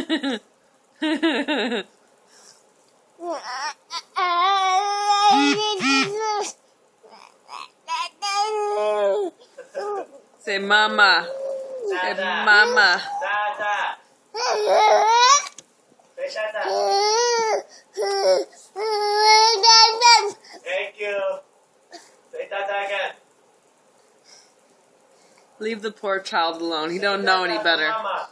Say mama. Say mama. Tata. Say tata. Thank you. Say tata again. Leave the poor child alone. He don't know any better. Mama.